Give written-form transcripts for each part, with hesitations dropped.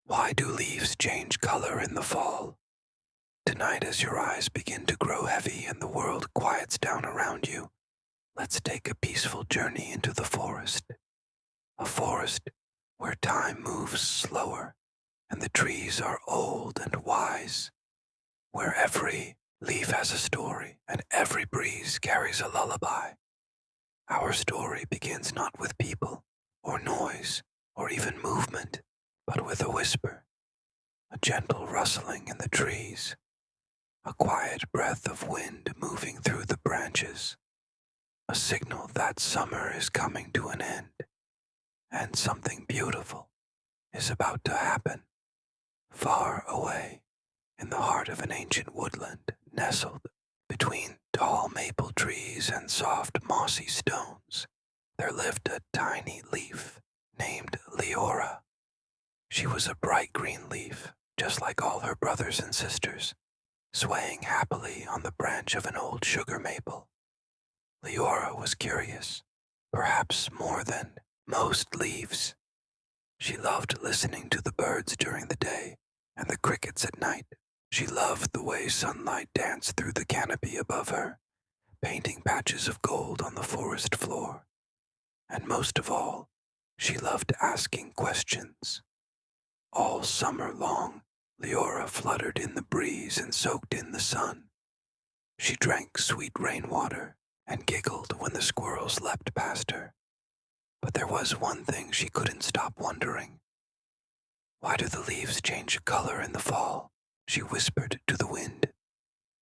Why do leaves change color in the fall? Tonight, as your eyes begin to grow heavy and the world quiets down around you, let's take a peaceful journey into the forest. A forest where time moves slower and the trees are old and wise, where every leaf has a story and every breeze carries a lullaby. Our story begins not with people or noise or even movement, but with a whisper, a gentle rustling in the trees, a quiet breath of wind moving through the branches, a signal that summer is coming to an end, and something beautiful is about to happen. Far away, in the heart of an ancient woodland, nestled between tall maple trees and soft mossy stones, there lived a tiny leaf named Leora. She was a bright green leaf, just like all her brothers and sisters, swaying happily on the branch of an old sugar maple. Leora was curious, perhaps more than most leaves. She loved listening to the birds during the day and the crickets at night. She loved the way sunlight danced through the canopy above her, painting patches of gold on the forest floor. And most of all, she loved asking questions. All summer long, Leora fluttered in the breeze and soaked in the sun. She drank sweet rainwater and giggled when the squirrels leapt past her. But there was one thing she couldn't stop wondering. Why do the leaves change color in the fall? She whispered to the wind.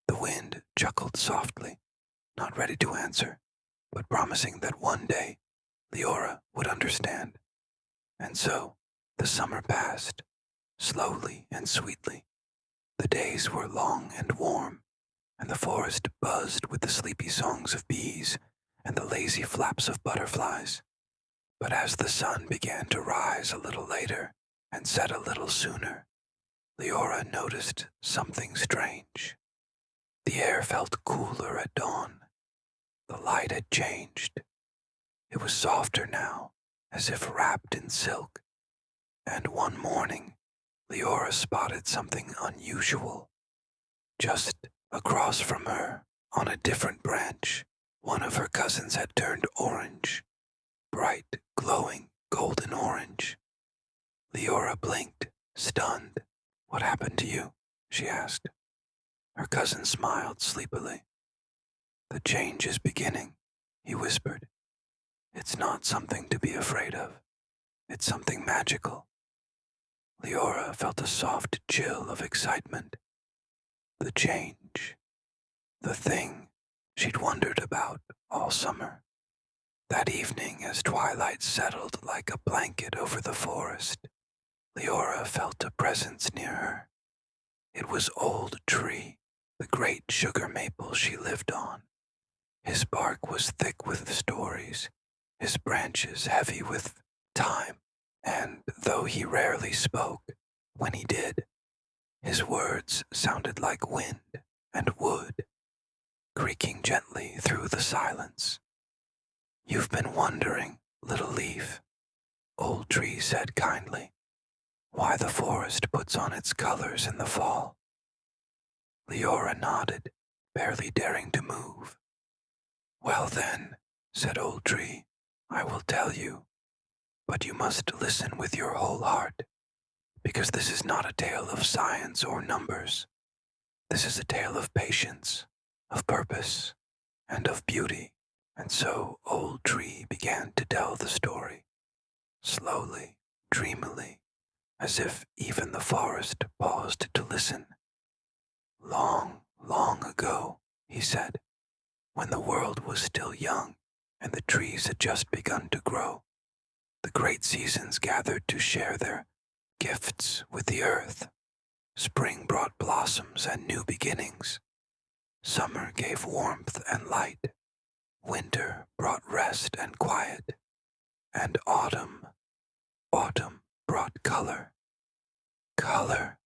The wind chuckled softly, not ready to answer, but promising that one day Leora would understand. And so the summer passed, slowly and sweetly. The days were long and warm, and the forest buzzed with the sleepy songs of bees and the lazy flaps of butterflies. But as the sun began to rise a little later and set a little sooner, Leora noticed something strange. The air felt cooler at dawn. The light had changed. It was softer now, as if wrapped in silk. And one morning, Leora spotted something unusual. Just across from her, on a different branch, one of her cousins had turned orange. Bright, glowing, golden orange. Leora blinked, stunned. "What happened to you?" she asked. Her cousin smiled sleepily. "The change is beginning," he whispered. "It's not something to be afraid of. It's something magical." Leora felt a soft chill of excitement. The change. The thing she'd wondered about all summer. That evening, as twilight settled like a blanket over the forest, Leora felt a presence near her. It was Old Tree, the great sugar maple she lived on. His bark was thick with stories, his branches heavy with time, and though he rarely spoke, when he did, his words sounded like wind and wood, creaking gently through the silence. "You've been wondering, little leaf," Old Tree said kindly, "why the forest puts on its colors in the fall." Leora nodded, barely daring to move. "Well then," said Old Tree, "I will tell you, but you must listen with your whole heart, because this is not a tale of science or numbers. This is a tale of patience, of purpose, and of beauty." And so Old Tree began to tell the story, slowly, dreamily, as if even the forest paused to listen. "Long, long ago," he said, "when the world was still young and the trees had just begun to grow, the great seasons gathered to share their gifts with the earth. Spring brought blossoms and new beginnings. Summer gave warmth and light. Winter brought rest and quiet. And autumn brought color." "Color,"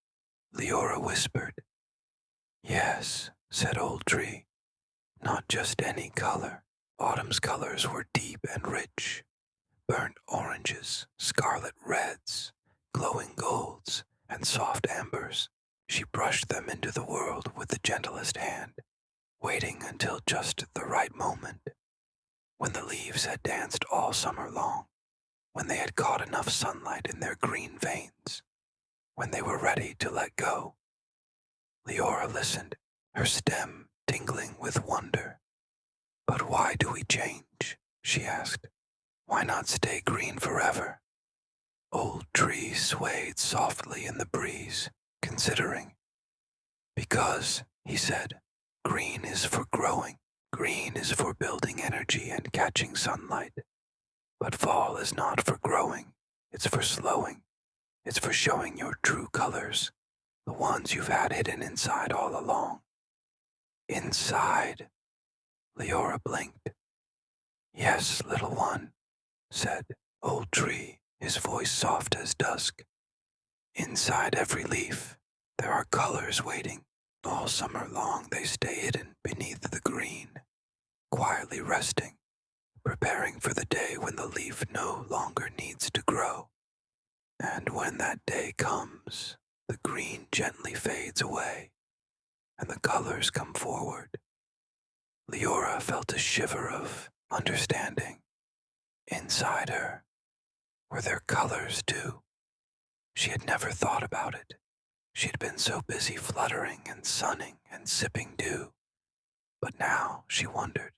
Leora whispered. "Yes," said Old Tree, "not just any color. Autumn's colors were deep and rich. Burnt oranges, scarlet reds, glowing golds, and soft ambers. She brushed them into the world with the gentlest hand, waiting until just the right moment, when the leaves had danced all summer long, when they had caught enough sunlight in their green veins, when they were ready to let go. Leora listened, her stem tingling with wonder. "But why do we change?" she asked. "Why not stay green forever?" Old Tree swayed softly in the breeze, considering. "Because," he said, "green is for growing. Green is for building energy and catching sunlight. But fall is not for growing. It's for slowing. It's for showing your true colors, the ones you've had hidden inside all along." "Inside?" Leora blinked. "Yes, little one," said Old Tree, his voice soft as dusk. "Inside every leaf, there are colors waiting. All summer long they stay hidden beneath the green, quietly resting, preparing for the day when the leaf no longer needs to grow. And when that day comes, the green gently fades away, and the colors come forward." Leora felt a shiver of understanding. Inside her were their colors too. She had never thought about it. She had been so busy fluttering and sunning and sipping dew. But now she wondered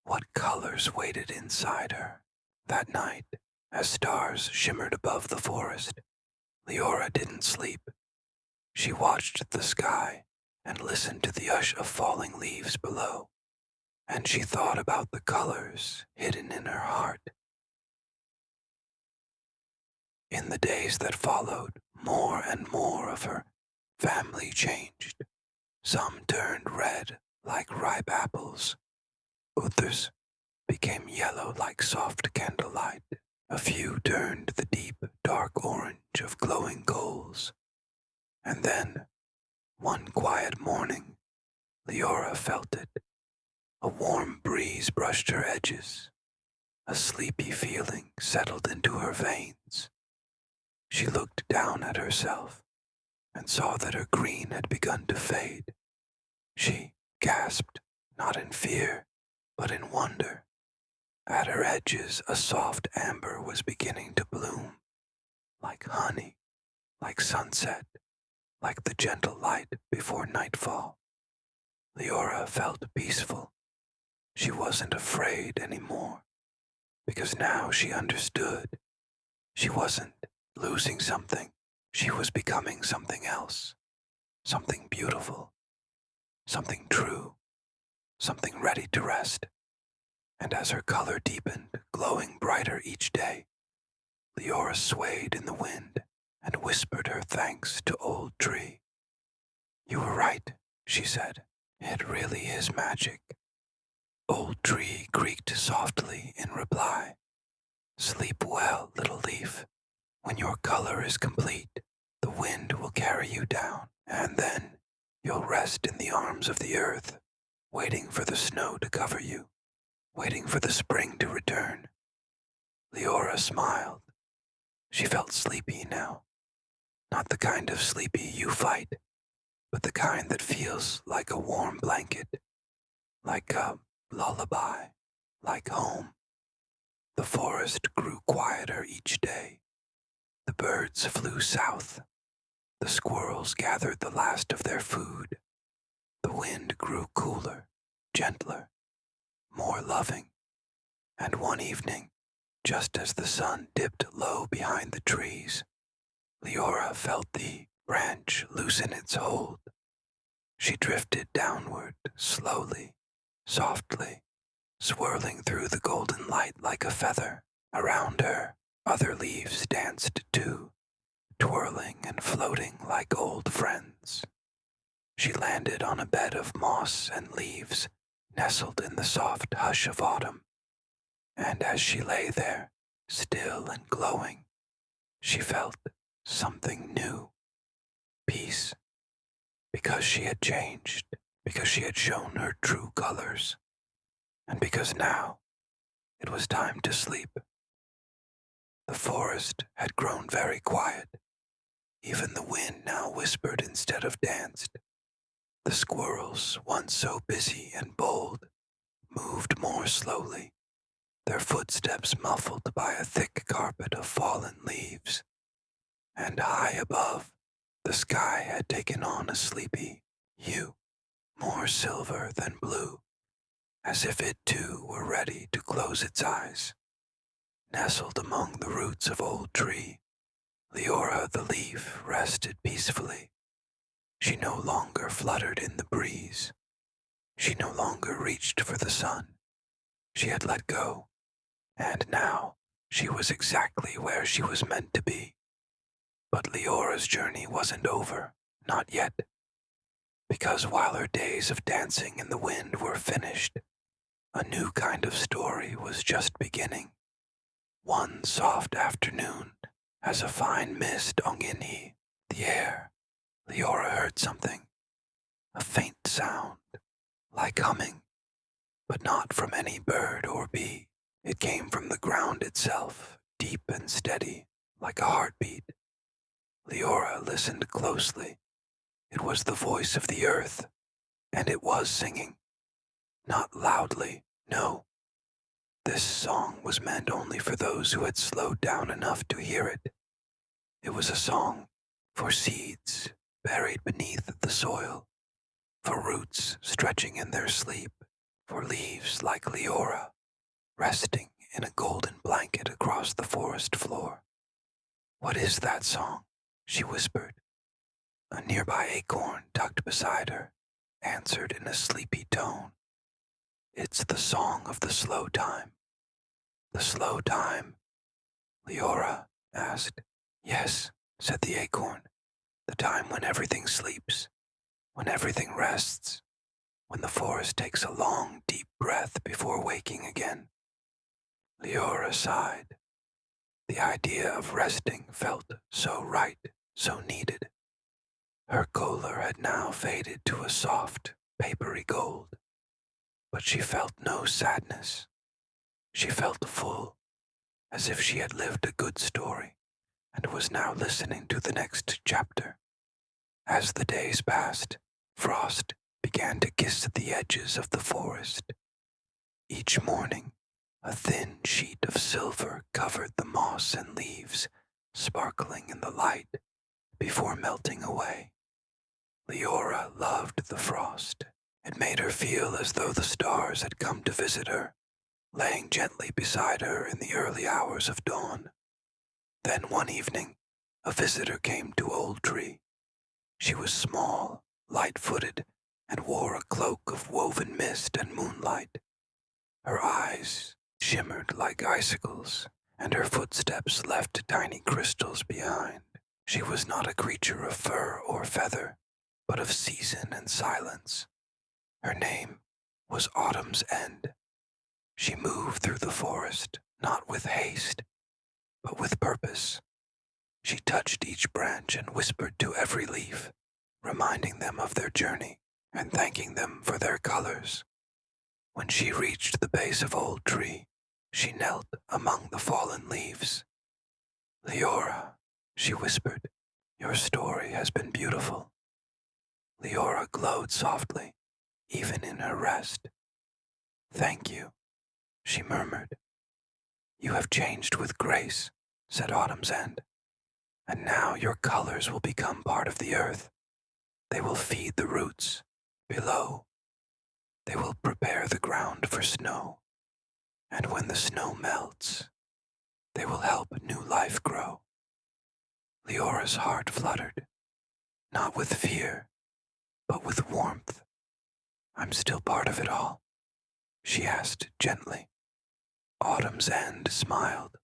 what colors waited inside her. That night, as stars shimmered above the forest, Leora didn't sleep. She watched the sky and listened to the hush of falling leaves below. And she thought about the colors hidden in her heart. In the days that followed, more and more of her family changed. Some turned red like ripe apples. Others became yellow like soft candlelight. A few turned the deep, dark orange of glowing coals. And then, one quiet morning, Leora felt it. A warm breeze brushed her edges. A sleepy feeling settled into her veins. She looked down at herself and saw that her green had begun to fade. She gasped, not in fear, but in wonder. At her edges, a soft amber was beginning to bloom, like honey, like sunset, like the gentle light before nightfall. Leora felt peaceful. She wasn't afraid anymore, because now she understood. She wasn't losing something. She was becoming something else, something beautiful, something true, something ready to rest. And as her color deepened, glowing brighter each day, Leora swayed in the wind and whispered her thanks to Old Tree. "You were right," she said. "It really is magic." Old Tree creaked softly in reply. "Sleep well, little leaf. When your color is complete, the wind will carry you down, and then you'll rest in the arms of the earth, waiting for the snow to cover you, waiting for the spring to return." Leora smiled. She felt sleepy now. Not the kind of sleepy you fight, but the kind that feels like a warm blanket, like a lullaby, like home. The forest grew quieter each day. The birds flew south. The squirrels gathered the last of their food. The wind grew cooler, gentler, more loving. And one evening, just as the sun dipped low behind the trees, Leora felt the branch loosen its hold. She drifted downward, slowly, softly, swirling through the golden light like a feather. Around her, other leaves danced too, twirling and floating like old friends. She landed on a bed of moss and leaves, nestled in the soft hush of autumn. And as she lay there, still and glowing, she felt something new. Peace. Because she had changed, because she had shown her true colors, and because now it was time to sleep. The forest had grown very quiet. Even the wind now whispered instead of danced. The squirrels, once so busy and bold, moved more slowly, their footsteps muffled by a thick carpet of fallen leaves. And high above, the sky had taken on a sleepy hue, more silver than blue, as if it too were ready to close its eyes. Nestled among the roots of old tree, Leora the leaf rested peacefully. She no longer fluttered in the breeze. She no longer reached for the sun. She had let go, and now she was exactly where she was meant to be. But Leora's journey wasn't over, not yet, because while her days of dancing in the wind were finished, a new kind of story was just beginning. One soft afternoon, as a fine mist hung in the air, Leora heard something, a faint sound, like humming, but not from any bird or bee. It came from the ground itself, deep and steady, like a heartbeat. Leora listened closely. It was the voice of the earth, and it was singing. Not loudly, no. This song was meant only for those who had slowed down enough to hear it. It was a song for seeds buried beneath the soil, for roots stretching in their sleep, for leaves like Leora, resting in a golden blanket across the forest floor. "What is that song?" she whispered. A nearby acorn tucked beside her answered in a sleepy tone. "It's the song of the slow time." "The slow time?" Leora asked. "Yes," said the acorn. "The time when everything sleeps, when everything rests, when the forest takes a long, deep breath before waking again." Leora sighed. The idea of resting felt so right, so needed. Her color had now faded to a soft, papery gold, but she felt no sadness. She felt full, as if she had lived a good story and was now listening to the next chapter. As the days passed, frost began to kiss the edges of the forest. Each morning, a thin sheet of silver covered the moss and leaves, sparkling in the light before melting away. Leora loved the frost. It made her feel as though the stars had come to visit her, laying gently beside her in the early hours of dawn. Then one evening, a visitor came to Old Tree. She was small, light-footed, and wore a cloak of woven mist and moonlight. Her eyes shimmered like icicles, and her footsteps left tiny crystals behind. She was not a creature of fur or feather, but of season and silence. Her name was Autumn's End. She moved through the forest, not with haste, but with purpose. She touched each branch and whispered to every leaf, reminding them of their journey and thanking them for their colors. When she reached the base of Old Tree, she knelt among the fallen leaves. "Leora," she whispered, "your story has been beautiful." Leora glowed softly, even in her rest. "Thank you," she murmured. "You have changed with grace," said Autumn's End. "And now your colors will become part of the earth. They will feed the roots below. They will prepare the ground for snow. And when the snow melts, they will help new life grow." Leora's heart fluttered, not with fear, but with warmth. "I'm still part of it all?" she asked gently. Autumn's End smiled.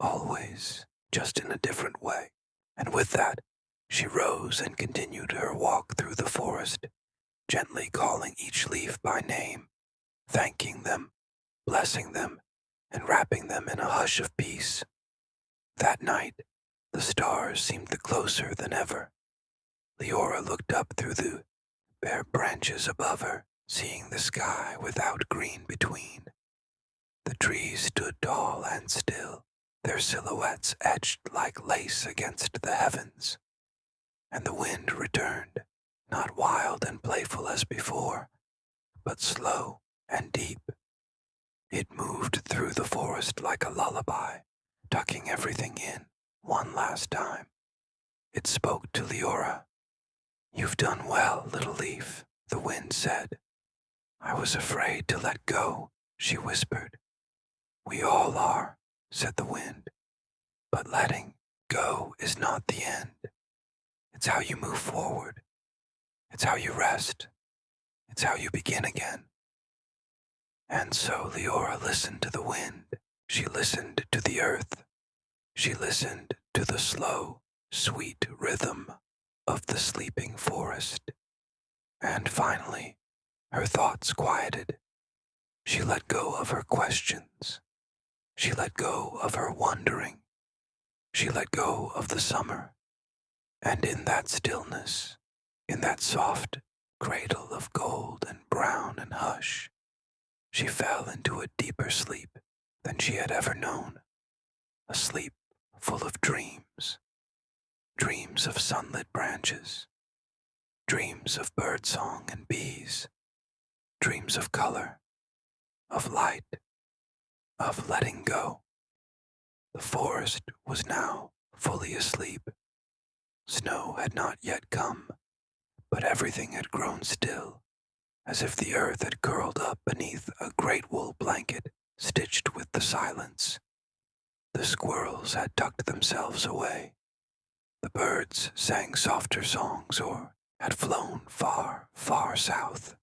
"Always, just in a different way." And with that, she rose and continued her walk through the forest, gently calling each leaf by name, thanking them, blessing them, and wrapping them in a hush of peace. That night, the stars seemed closer than ever. Leora looked up through the bare branches above her, seeing the sky without green between. The trees stood tall and still, their silhouettes etched like lace against the heavens. and the wind returned, not wild and playful as before, but slow and deep. It moved through the forest like a lullaby, tucking everything in one last time. It spoke to Leora. "You've done well, little leaf," the wind said. "I was afraid to let go," she whispered. "We all are," said the wind. "But letting go is not the end. It's how you move forward. It's how you rest. It's how you begin again." And so Leora listened to the wind. She listened to the earth. She listened to the slow, sweet rhythm of the sleeping forest. And finally, her thoughts quieted. She let go of her questions. She let go of her wondering. She let go of the summer. And in that stillness, in that soft cradle of gold and brown and hush, she fell into a deeper sleep than she had ever known, a sleep full of dreams, dreams of sunlit branches, dreams of birdsong and bees, dreams of color, of light, of letting go. The forest was now fully asleep. Snow had not yet come, but everything had grown still, as if the earth had curled up beneath a great wool blanket stitched with the silence. The squirrels had tucked themselves away. The birds sang softer songs or had flown far, far south.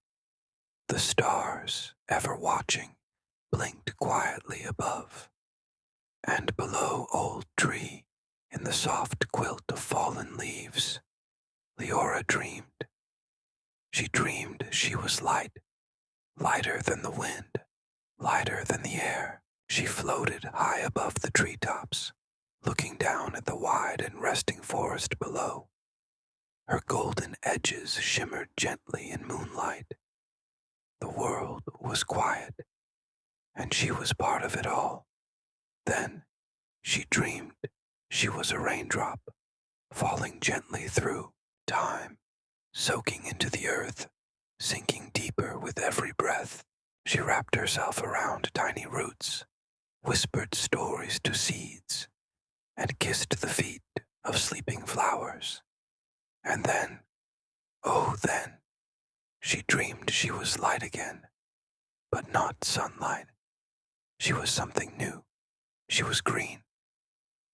The stars, ever watching, blinked quietly above. And below old tree, in the soft quilt of fallen leaves, Leora dreamed. She dreamed she was light, lighter than the wind, lighter than the air. She floated high above the treetops, looking down at the wide and resting forest below. Her golden edges shimmered gently in moonlight. The world was quiet, and she was part of it all. Then she dreamed she was a raindrop, falling gently through time, soaking into the earth, sinking deeper with every breath. She wrapped herself around tiny roots, whispered stories to seeds, and kissed the feet of sleeping flowers. And then, oh then, she dreamed she was light again, but not sunlight. She was something new. She was green.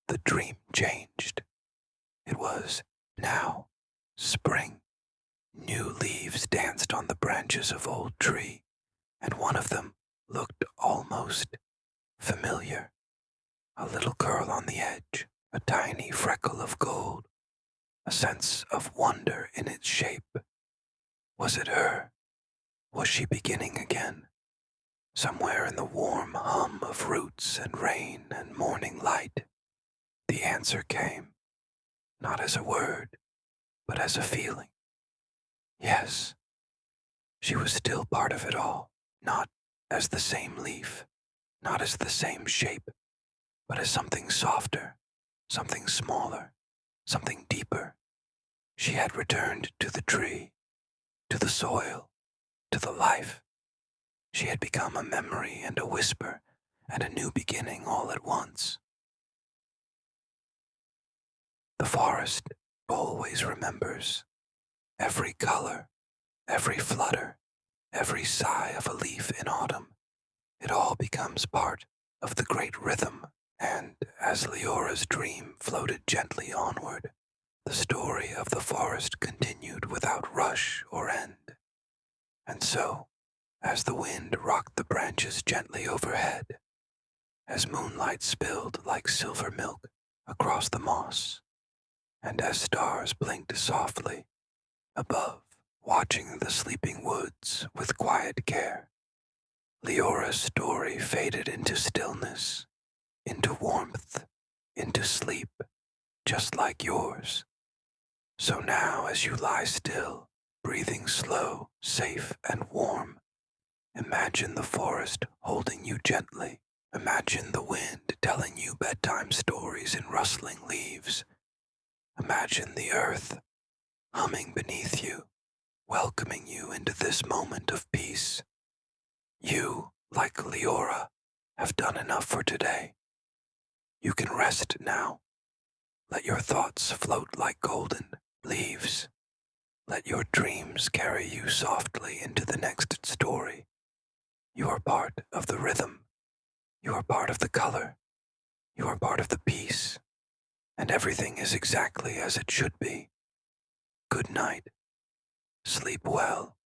The dream changed. It was now spring. New leaves danced on the branches of old tree, and one of them looked almost familiar. A little curl on the edge, a tiny freckle of gold, a sense of wonder in its shape. Was it her? Was she beginning again? Somewhere in the warm hum of roots and rain and morning light, the answer came, not as a word, but as a feeling. Yes, she was still part of it all, not as the same leaf, not as the same shape, but as something softer, something smaller, something deeper. She had returned to the tree, to the soil, to the life. She had become a memory and a whisper and a new beginning all at once. The forest always remembers. Every color, every flutter, every sigh of a leaf in autumn, it all becomes part of the great rhythm, and as Leora's dream floated gently onward, the story of the forest continued without rush or end. And so, as the wind rocked the branches gently overhead, as moonlight spilled like silver milk across the moss, and as stars blinked softly above, watching the sleeping woods with quiet care, Leora's story faded into stillness, into warmth, into sleep, just like yours. So now, as you lie still, breathing slow, safe, and warm, imagine the forest holding you gently. Imagine the wind telling you bedtime stories in rustling leaves. Imagine the earth humming beneath you, welcoming you into this moment of peace. You, like Leora, have done enough for today. You can rest now. Let your thoughts float like golden leaves. Let your dreams carry you softly into the next story. You are part of the rhythm. You are part of the color. You are part of the peace. And everything is exactly as it should be. Good night. Sleep well.